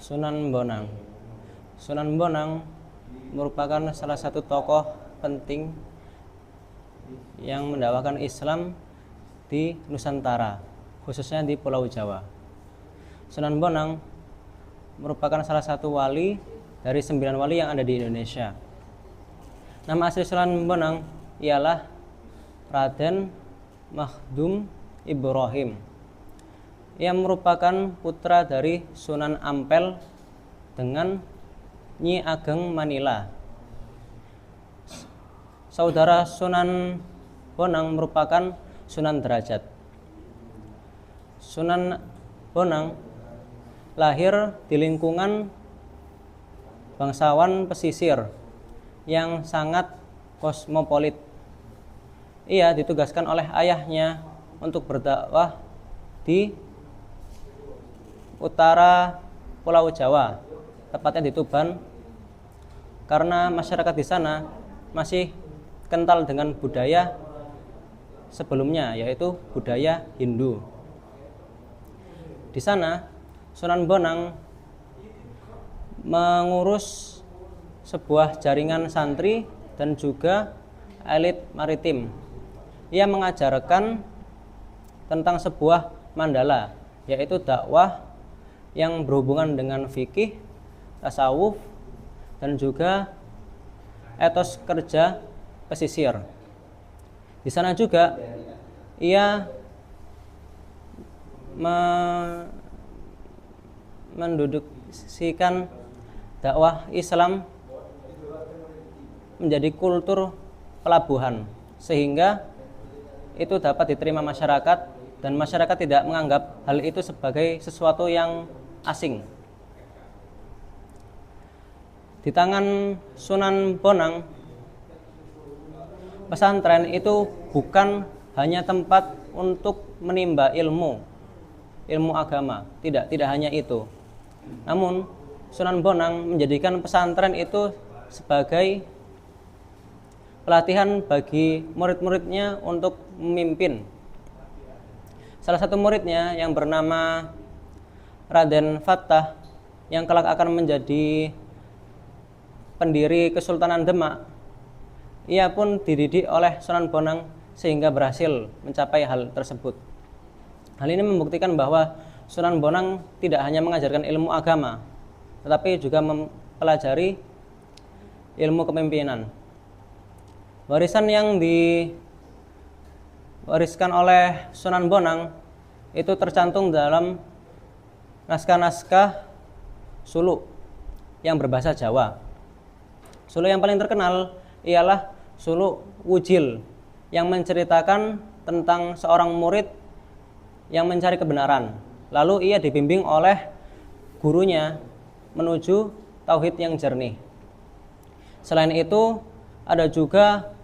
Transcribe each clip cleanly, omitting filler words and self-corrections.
Sunan Bonang. Sunan Bonang merupakan salah satu tokoh penting yang mendakwakan Islam di Nusantara, khususnya di Pulau Jawa. Sunan Bonang merupakan salah satu wali dari 9 wali yang ada di Indonesia. Nama asli Sunan Bonang ialah Raden Makhdum Ibrahim. Ia merupakan putra dari Sunan Ampel dengan Nyi Ageng Manila. Saudara Sunan Bonang merupakan Sunan Derajat. Sunan Bonang lahir di lingkungan bangsawan pesisir yang sangat kosmopolit. Ia ditugaskan oleh ayahnya untuk berdakwah di utara Pulau Jawa, tepatnya di Tuban, karena masyarakat di sana masih kental dengan budaya sebelumnya, yaitu budaya Hindu. Di sana Sunan Bonang mengurus sebuah jaringan santri dan juga elit maritim. Ia mengajarkan tentang sebuah mandala, yaitu dakwah yang berhubungan dengan fikih, tasawuf, dan juga etos kerja pesisir. Di sana juga ia menduduksikan dakwah Islam menjadi kultur pelabuhan, sehingga itu dapat diterima masyarakat dan masyarakat tidak menganggap hal itu sebagai sesuatu yang asing. Di tangan Sunan Bonang, pesantren itu bukan hanya tempat untuk menimba ilmu agama, tidak hanya itu. Namun Sunan Bonang menjadikan pesantren itu sebagai pelatihan bagi murid-muridnya untuk memimpin. Salah satu muridnya yang bernama Raden Fattah, yang kelak akan menjadi pendiri Kesultanan Demak, ia pun dididik oleh Sunan Bonang sehingga berhasil mencapai hal tersebut. Hal ini membuktikan bahwa Sunan Bonang tidak hanya mengajarkan ilmu agama, tetapi juga mempelajari ilmu kepemimpinan. Warisan yang diwariskan oleh Sunan Bonang itu tercantum dalam naskah-naskah suluk yang berbahasa Jawa. Suluk yang paling terkenal ialah suluk Wujil, yang menceritakan tentang seorang murid yang mencari kebenaran. Lalu ia dibimbing oleh gurunya menuju tauhid yang jernih. Selain itu, ada juga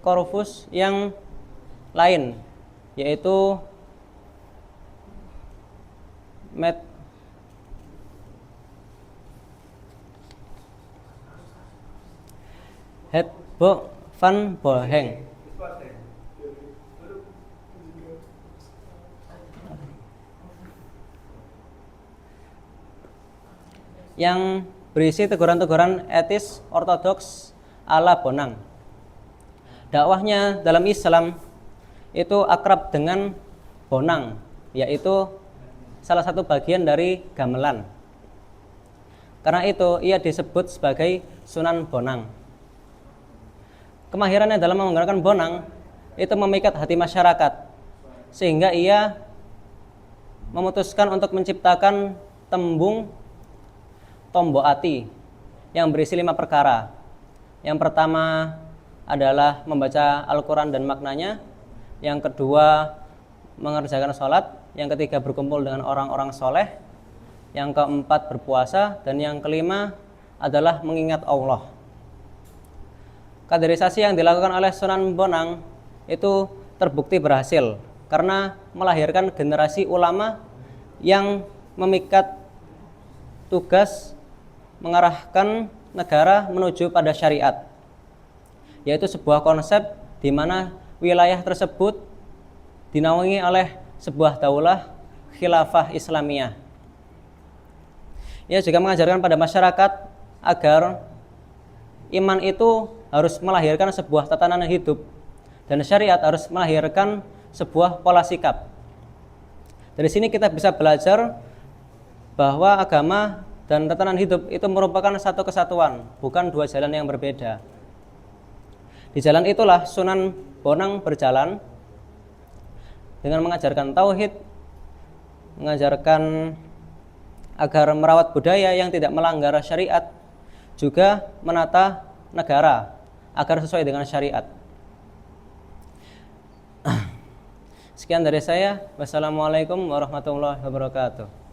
korpus yang lain, yaitu Het Boek van Boheng. Yang berisi teguran-teguran etis ortodoks ala Bonang. Dakwahnya dalam Islam itu akrab dengan Bonang, yaitu salah satu bagian dari gamelan. Karena itu ia disebut sebagai Sunan Bonang. Kemahirannya dalam menggunakan bonang itu memikat hati masyarakat, sehingga ia memutuskan untuk menciptakan tembung Tombo Ati yang berisi 5 perkara. Yang pertama adalah membaca Al-Quran dan maknanya. Yang kedua, mengerjakan sholat. Yang ketiga, berkumpul dengan orang-orang soleh. Yang keempat, berpuasa. Dan yang kelima adalah mengingat Allah. Kaderisasi yang dilakukan oleh Sunan Bonang itu terbukti berhasil karena melahirkan generasi ulama yang memikat tugas mengarahkan negara menuju pada syariat, yaitu sebuah konsep di mana wilayah tersebut dinaungi oleh sebuah daulah khilafah Islamiyah. Ia juga mengajarkan pada masyarakat agar iman itu harus melahirkan sebuah tatanan hidup dan syariat harus melahirkan sebuah pola sikap. Dari sini kita bisa belajar bahwa agama dan tatanan hidup itu merupakan satu kesatuan, bukan dua jalan yang berbeda. Di jalan itulah Sunan Bonang berjalan dengan mengajarkan tauhid, mengajarkan agar merawat budaya yang tidak melanggar syariat, juga menata negara agar sesuai dengan syariat. Sekian dari saya. Wassalamualaikum warahmatullahi wabarakatuh.